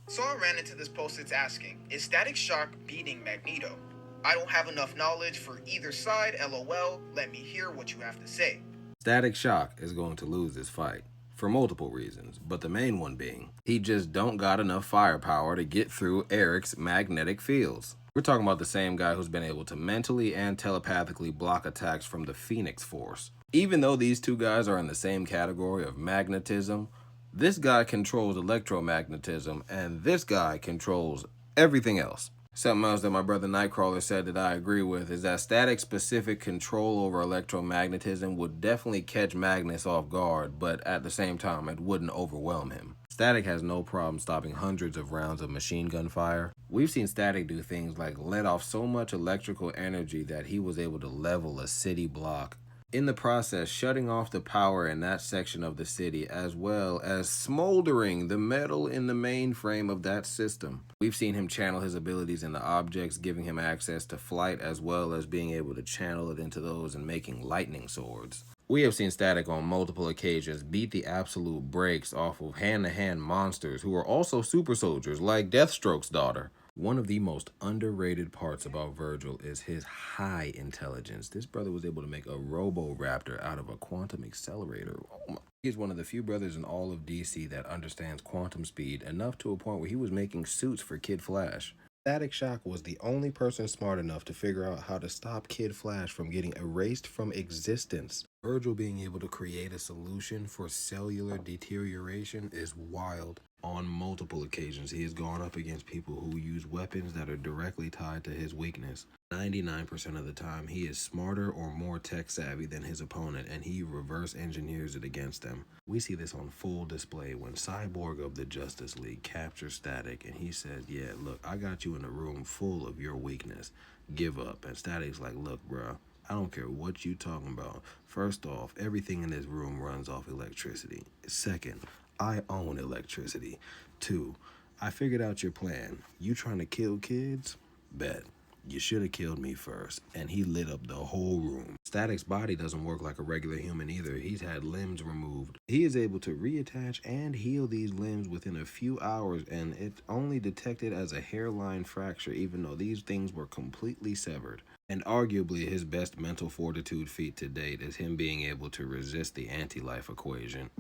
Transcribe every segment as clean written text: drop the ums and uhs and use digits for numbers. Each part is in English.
So I ran into this post that's asking, is Static Shock beating Magneto? I don't have enough knowledge for either side, lol. Let me hear what you have to say. Static Shock is going to lose this fight for multiple reasons, but the main one being he just don't got enough firepower to get through Eric's magnetic fields. We're talking about the same guy who's been able to mentally and telepathically block attacks from the Phoenix Force. Even though these two guys are in the same category of magnetism, this guy controls electromagnetism and this guy controls everything else. Something else that my brother Nightcrawler said that I agree with is that Static's specific control over electromagnetism would definitely catch Magnus off guard, but at the same time, it wouldn't overwhelm him. Static has no problem stopping hundreds of rounds of machine gun fire. We've seen Static do things like let off so much electrical energy that he was able to level a city block, in the process shutting off the power in that section of the city, as well as smoldering the metal in the mainframe of that system. We've seen him channel his abilities into objects, giving him access to flight, as well as being able to channel it into those and making lightning swords. We have seen Static on multiple occasions beat the absolute brakes off of hand-to-hand monsters who are also super soldiers like Deathstroke's daughter. One of the most underrated parts about Virgil is his high intelligence. This brother was able to make a Robo-Raptor out of a quantum accelerator. Oh my. He's one of the few brothers in all of DC that understands quantum speed enough to a point where he was making suits for Kid Flash. Static Shock was the only person smart enough to figure out how to stop Kid Flash from getting erased from existence. Virgil being able to create a solution for cellular deterioration is wild. On multiple occasions, he has gone up against people who use weapons that are directly tied to his weakness. 99% of the time, he is smarter or more tech savvy than his opponent, and he reverse engineers it against them. We see this on full display when Cyborg of the Justice League captures Static, and he says, yeah, look, I got you in a room full of your weakness. Give up. And Static's like, look, bro, I don't care what you talking about. First off, everything in this room runs off electricity. Second, I own electricity. 2, I figured out your plan. You trying to kill kids? Bet. You should have killed me first. And he lit up the whole room. Static's body doesn't work like a regular human either. He's had limbs removed. He is able to reattach and heal these limbs within a few hours, and it's only detected as a hairline fracture, even though these things were completely severed. And arguably his best mental fortitude feat to date is him being able to resist the anti-life equation.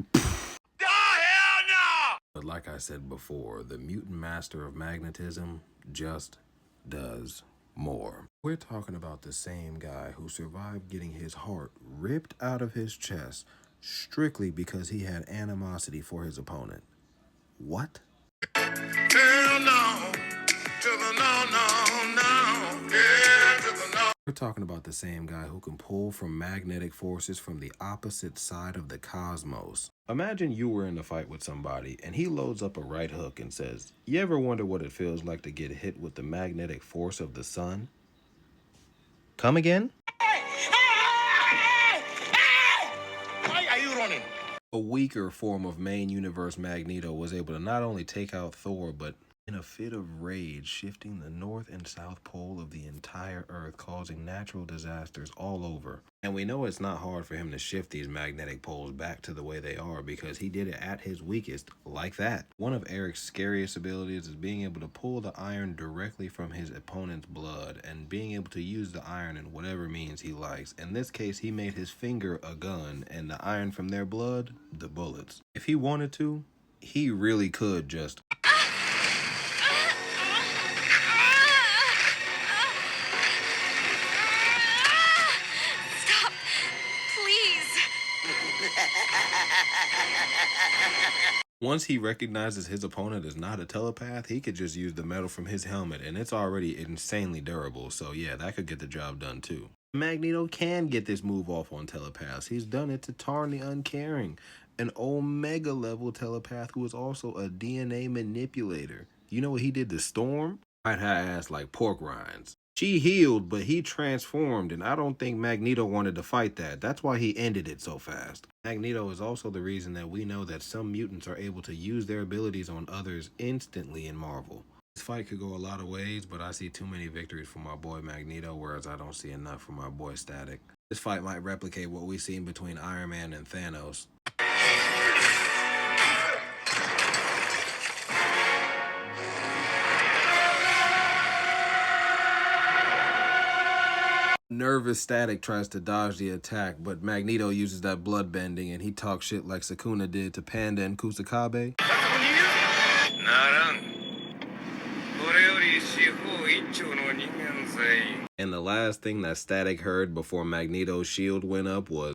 But like I said before, the mutant master of magnetism just does more. We're talking about the same guy who survived getting his heart ripped out of his chest strictly because he had animosity for his opponent. What? Hell no, to the no, no, no, yeah, to the no. We're talking about the same guy who can pull from magnetic forces from the opposite side of the cosmos. Imagine you were in a fight with somebody and he loads up a right hook and says, you ever wonder what it feels like to get hit with the magnetic force of the sun? Come again? Why are you running? A weaker form of main universe Magneto was able to not only take out Thor, but in a fit of rage, shifting the north and south pole of the entire Earth, causing natural disasters all over. And we know it's not hard for him to shift these magnetic poles back to the way they are because he did it at his weakest, like that. One of Eric's scariest abilities is being able to pull the iron directly from his opponent's blood and being able to use the iron in whatever means he likes. In this case, he made his finger a gun and the iron from their blood, the bullets. If he wanted to, he really could just Stop, please. Once he recognizes his opponent is not a telepath, he could just use the metal from his helmet, and it's already insanely durable, so yeah, that could get the job done too. Magneto can get this move off on telepaths. He's done it to Tarn the Uncaring, an Omega level telepath who is also a DNA manipulator. You know what he did to Storm? Bite her ass like pork rinds. She healed, but he transformed, and I don't think Magneto wanted to fight that. That's why he ended it so fast. Magneto is also the reason that we know that some mutants are able to use their abilities on others instantly in Marvel. This fight could go a lot of ways, but I see too many victories for my boy Magneto, whereas I don't see enough for my boy Static. This fight might replicate what we've seen between Iron Man and Thanos. Nervous Static tries to dodge the attack, but Magneto uses that blood bending and he talks shit like Sukuna did to Panda and Kusakabe. And the last thing that Static heard before Magneto's shield went up was